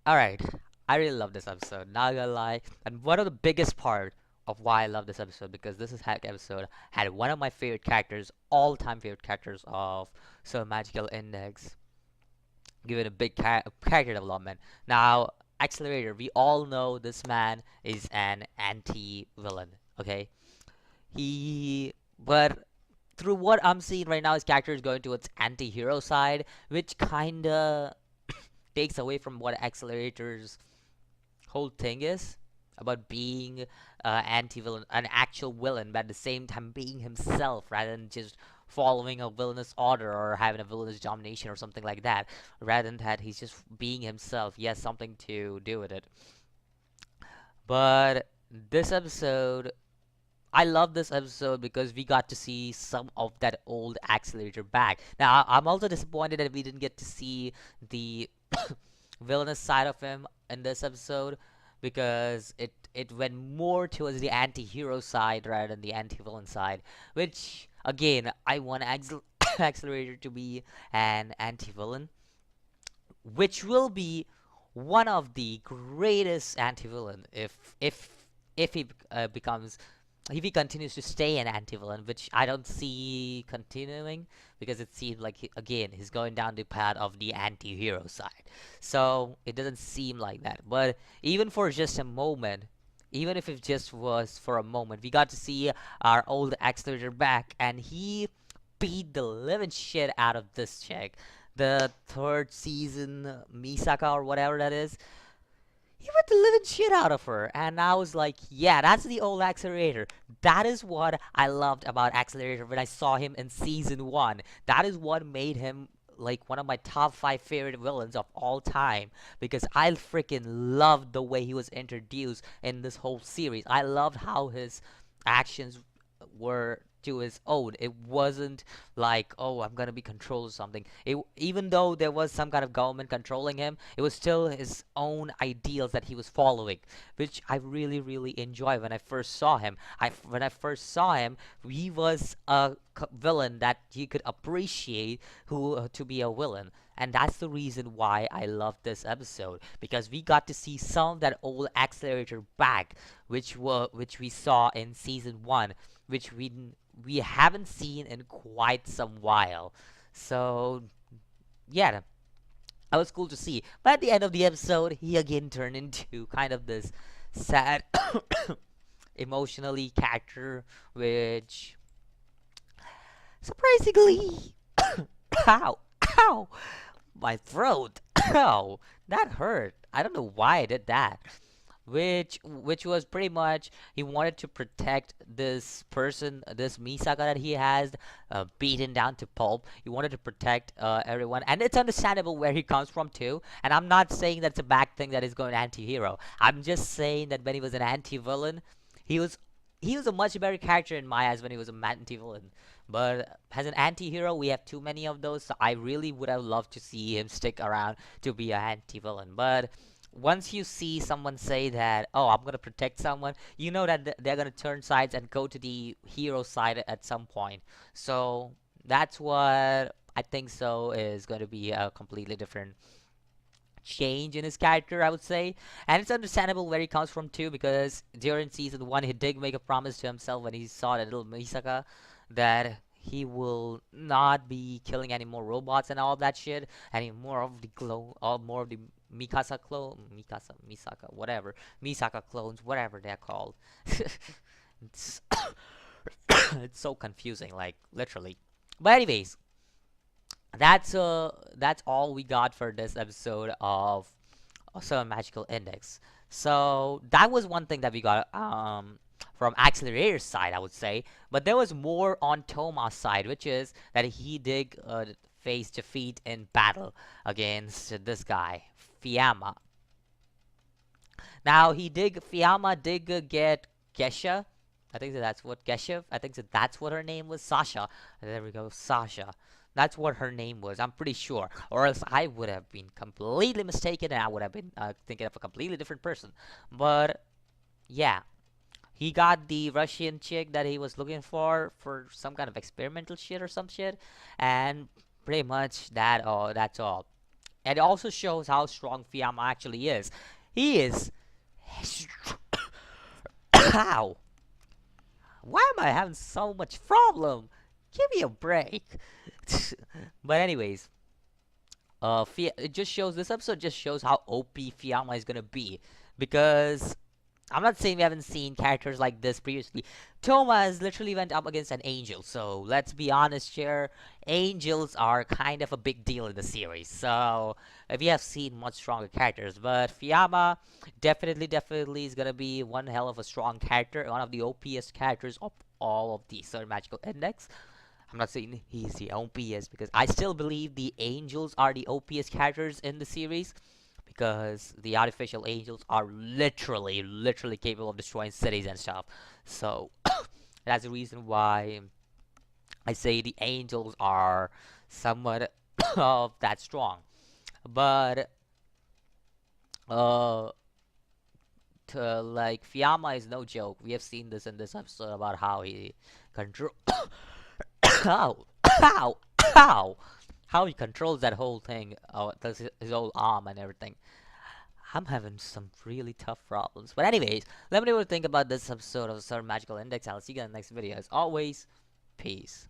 Alright, I really love this episode, not gonna lie. And one of the biggest part of why I love this episode, because this is hack episode had one of my favorite characters, all-time favorite characters of So Magical Index, given a big character development. Now, Accelerator, we all know this man is an anti-villain, okay? But through what I'm seeing right now, his character is going towards anti-hero side, which kinda takes away from what Accelerator's whole thing is about being anti-villain, an actual villain, but at the same time being himself rather than just following a villainous order or having a villainous domination or something like that. Rather than that, he's just being himself. He has something to do with it. But this episode, I love this episode because we got to see some of that old Accelerator back. Now, I'm also disappointed that we didn't get to see the villainous side of him in this episode because it went more towards the anti-hero side rather than the anti-villain side, which again I want Accelerator to be an anti-villain, which will be one of the greatest anti-villain if he becomes if he continues to stay an anti-villain, which I don't see continuing because it seems like again he's going down the path of the anti-hero side. So it doesn't seem like that. But even for just a moment, even if it just was for a moment, we got to see our old Accelerator back, and he beat the living shit out of this chick. The third season Misaka or whatever that is, he beat the living shit out of her. And I was like, yeah, that's the old Accelerator. That is what I loved about Accelerator when I saw him in season 1. That is what made him like one of my top 5 favorite villains of all time, because I freaking loved the way he was introduced in this whole series. I loved how his actions were to his own. It wasn't like, oh, I'm gonna be controlled or something. Even though there was some kind of government controlling him, it was still his own ideals that he was following, which I really, really enjoy. When I first saw him, when I first saw him, he was a villain that you could appreciate who to be a villain. And that's the reason why I love this episode, because we got to see some of that old Accelerator back, which we saw in season 1, which we haven't seen in quite some while. So yeah, that was cool to see. But at the end of the episode, he again turned into kind of this sad, emotionally character, which surprisingly, ow, ow, my throat, ow, that hurt. I don't know why I did that. Which was pretty much he wanted to protect this person, this Misaka that he has beaten down to pulp. He wanted to protect everyone, and it's understandable where he comes from too. And I'm not saying that's a bad thing that he's going anti-hero. I'm just saying that when he was an anti-villain, he was he was a much better character in my eyes when he was a anti-villain. But as an anti-hero, we have too many of those. So I really would have loved to see him stick around to be an anti-villain. But once you see someone say that, oh, I'm gonna protect someone, you know that they're gonna turn sides and go to the hero side at some point. So that's what I think so is going to be a completely different change in his character, I would say. And it's understandable where he comes from too, because during season 1 he did make a promise to himself when he saw that little Misaka that he will not be killing any more robots and all that shit, any more of the clone, or more of the Misaka, whatever, Misaka clones, whatever they're called. it's it's so confusing, like literally. But anyways, that's all we got for this episode of also Magical Index. So that was one thing that we got from Accelerator's side, I would say. But there was more on Touma's side, which is that he did face defeat in battle against this guy, Fiamma. Now Fiamma did get Gesha. I think that's what Geshev. I think that's what her name was. Sasha. There we go, Sasha. That's what her name was. I'm pretty sure, or else I would have been completely mistaken, and I would have been thinking of a completely different person. But yeah, he got the Russian chick that he was looking for some kind of experimental shit or some shit, and pretty much that. Oh, that's all. And it also shows how strong Fiyama actually is. He is. How? Why am I having so much problem? Give me a break. But anyways, it just shows, this episode just shows how OP Fiyama is gonna be, because I'm not saying we haven't seen characters like this previously. Touma has literally went up against an angel, so let's be honest here. Angels are kind of a big deal in the series, so we have seen much stronger characters. But Fiyama definitely is gonna be one hell of a strong character, one of the OPS characters of all of the Third Magical Index. I'm not saying he's the OPS, because I still believe the angels are the OPS characters in the series, because the artificial angels are literally capable of destroying cities and stuff. So that's the reason why I say the angels are somewhat of that strong. But uh like Fiyama is no joke. We have seen this in this episode about how he control how how how how he controls that whole thing, his whole arm and everything. I'm having some really tough problems. But anyways, let me know what you think about this episode of Sir Magical Index. I'll see you in the next video. As always, peace.